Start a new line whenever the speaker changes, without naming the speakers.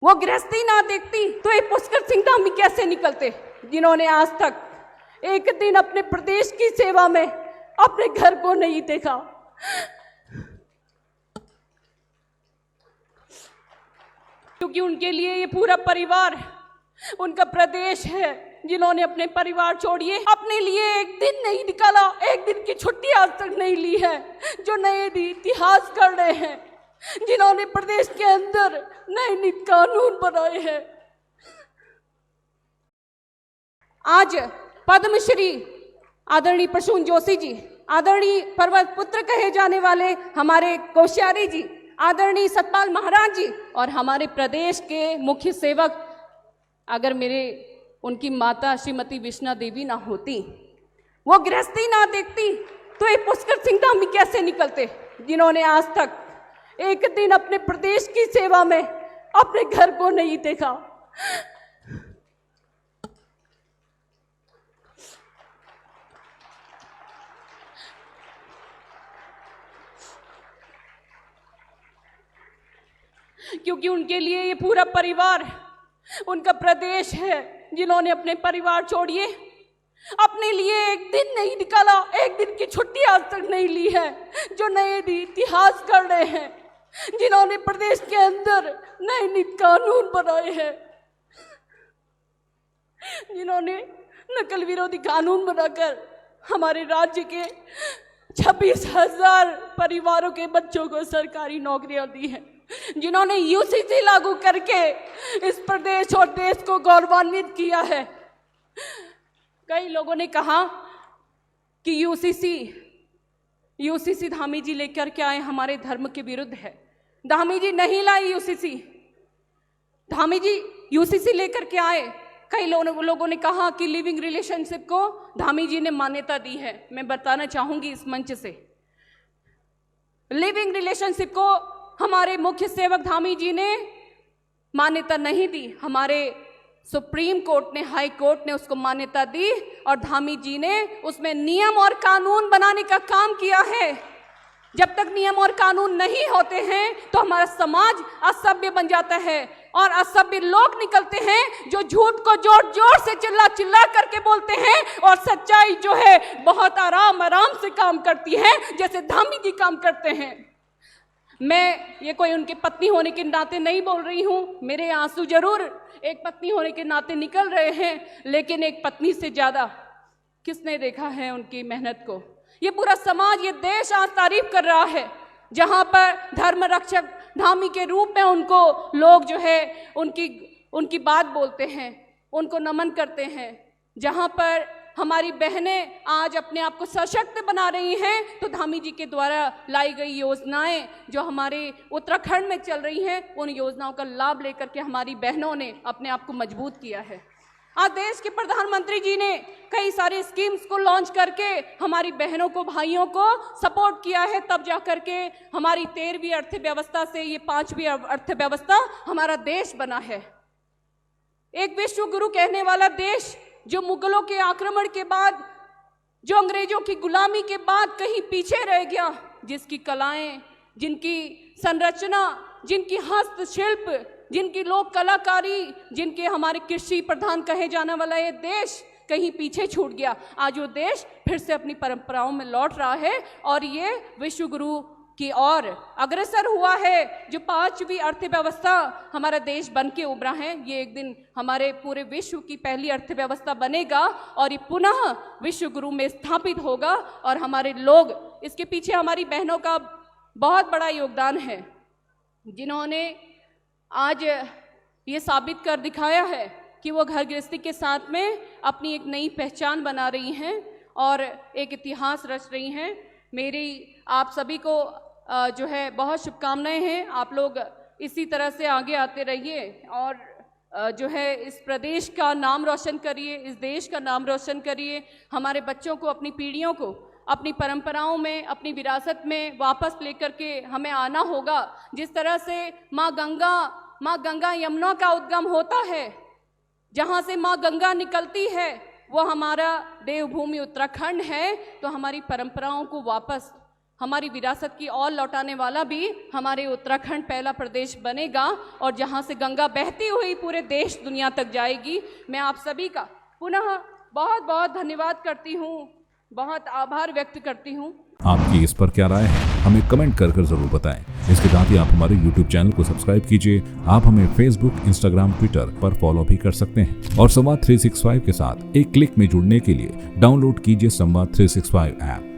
वो गृहस्थी ना देखती तो ये पुष्कर सिंह धामी कैसे निकलते, जिन्होंने आज तक एक दिन अपने प्रदेश की सेवा में अपने घर को नहीं देखा। क्योंकि उनके लिए ये पूरा परिवार उनका प्रदेश है, जिन्होंने अपने परिवार छोड़िए अपने लिए एक दिन नहीं निकाला, एक दिन की छुट्टी आज तक नहीं ली है, जो नए इतिहास कर रहे हैं, जिन्होंने प्रदेश के अंदर नए नए कानून बनाए हैं। आज पद्मश्री आदरणीय प्रसून जोशी जी, आदरणीय पर्वत पुत्र कहे जाने वाले हमारे कोश्यारी जी, आदरणीय सतपाल महाराज जी और हमारे प्रदेश के मुख्य सेवक, अगर मेरे उनकी माता श्रीमती विष्णा देवी ना होती, वो गृहस्थी ना देखती तो ये पुष्कर सिंह धामी कैसे निकलते, जिन्होंने आज तक एक दिन अपने प्रदेश की सेवा में अपने घर को नहीं देखा। क्योंकि उनके लिए ये पूरा परिवार उनका प्रदेश है, जिन्होंने अपने परिवार छोड़िए अपने लिए एक दिन नहीं निकाला, एक दिन की छुट्टी आज तक नहीं ली है, जो नए इतिहास कर रहे हैं, जिन्होंने प्रदेश के अंदर नए नए कानून बनाए हैं, जिन्होंने नकल विरोधी कानून बनाकर हमारे राज्य के 26,000 परिवारों के बच्चों को सरकारी नौकरियां दी हैं, जिन्होंने यूसीसी लागू करके इस प्रदेश और देश को गौरवान्वित किया है। कई लोगों ने कहा कि यूसीसी धामी जी लेकर के आए हमारे धर्म के विरुद्ध है। धामी जी नहीं लाई यूसीसी, धामी जी यूसीसी लेकर के आए। कई लोगों ने कहा कि लिविंग रिलेशनशिप को धामी जी ने मान्यता दी है। मैं बताना चाहूंगी इस मंच से, लिविंग रिलेशनशिप को हमारे मुख्य सेवक धामी जी ने मान्यता नहीं दी, हमारे सुप्रीम कोर्ट ने, हाई कोर्ट ने उसको मान्यता दी और धामी जी ने उसमें नियम और कानून बनाने का काम किया है। जब तक नियम और कानून नहीं होते हैं तो हमारा समाज असभ्य बन जाता है और असभ्य लोग निकलते हैं जो झूठ को जोर जोर से चिल्ला चिल्ला करके बोलते हैं और सच्चाई जो है बहुत आराम आराम से काम करती है, जैसे धामी जी काम करते हैं। मैं ये कोई उनकी पत्नी होने के नाते नहीं बोल रही हूँ, मेरे आंसू जरूर एक पत्नी होने के नाते निकल रहे हैं, लेकिन एक पत्नी से ज्यादा किसने देखा है उनकी मेहनत को। ये पूरा समाज, ये देश आज तारीफ कर रहा है, जहाँ पर धर्म रक्षक धामी के रूप में उनको लोग जो है उनकी बात बोलते हैं, उनको नमन करते हैं। जहाँ पर हमारी बहनें आज अपने आप को सशक्त बना रही हैं, तो धामी जी के द्वारा लाई गई योजनाएं जो हमारे उत्तराखंड में चल रही हैं, उन योजनाओं का लाभ लेकर के हमारी बहनों ने अपने आप को मजबूत किया है। आज देश के प्रधानमंत्री जी ने कई सारे स्कीम्स को लॉन्च करके हमारी बहनों को, भाइयों को सपोर्ट किया है, तब जा करके हमारी 13वीं अर्थव्यवस्था से ये 5वीं अर्थव्यवस्था हमारा देश बना है। एक विश्व गुरु कहने वाला देश जो मुगलों के आक्रमण के बाद, जो अंग्रेजों की गुलामी के बाद कहीं पीछे रह गया, जिसकी कलाएं, जिनकी संरचना, जिनकी हस्तशिल्प, जिनकी लोक कलाकारी, जिनके हमारे कृषि प्रधान कहे जाने वाला ये देश कहीं पीछे छूट गया। आज वो देश फिर से अपनी परंपराओं में लौट रहा है और ये विश्व गुरु की ओर अग्रसर हुआ है। जो 5वीं अर्थव्यवस्था हमारा देश बन के उभरा है, ये एक दिन हमारे पूरे विश्व की पहली अर्थव्यवस्था बनेगा और ये पुनः विश्व गुरु में स्थापित होगा और हमारे लोग, इसके पीछे हमारी बहनों का बहुत बड़ा योगदान है, जिन्होंने आज ये साबित कर दिखाया है कि वो घर गृहस्थी के साथ में अपनी एक नई पहचान बना रही हैं और एक इतिहास रच रही हैं। मेरी आप सभी को जो है बहुत शुभकामनाएं हैं। आप लोग इसी तरह से आगे आते रहिए और जो है इस प्रदेश का नाम रोशन करिए, इस देश का नाम रोशन करिए। हमारे बच्चों को, अपनी पीढ़ियों को अपनी परंपराओं में, अपनी विरासत में वापस लेकर के हमें आना होगा। जिस तरह से माँ गंगा यमुना का उद्गम होता है, जहाँ से माँ गंगा निकलती है वो हमारा देवभूमि उत्तराखंड है, तो हमारी परंपराओं को वापस हमारी विरासत की ओर लौटाने वाला भी हमारे उत्तराखंड पहला प्रदेश बनेगा और जहां से गंगा बहती हुई पूरे देश दुनिया तक जाएगी। मैं आप सभी का पुनः बहुत बहुत धन्यवाद करती हूँ, बहुत आभार व्यक्त करती हूँ।
आपकी इस पर क्या राय है, हमें कमेंट कर बताएं। इसके साथ ही आप हमारे YouTube चैनल को सब्सक्राइब कीजिए। आप हमें Facebook, Instagram, Twitter पर फॉलो भी कर सकते हैं और संवाद 365 के साथ एक क्लिक में जुड़ने के लिए डाउनलोड कीजिए संवाद 365 ऐप।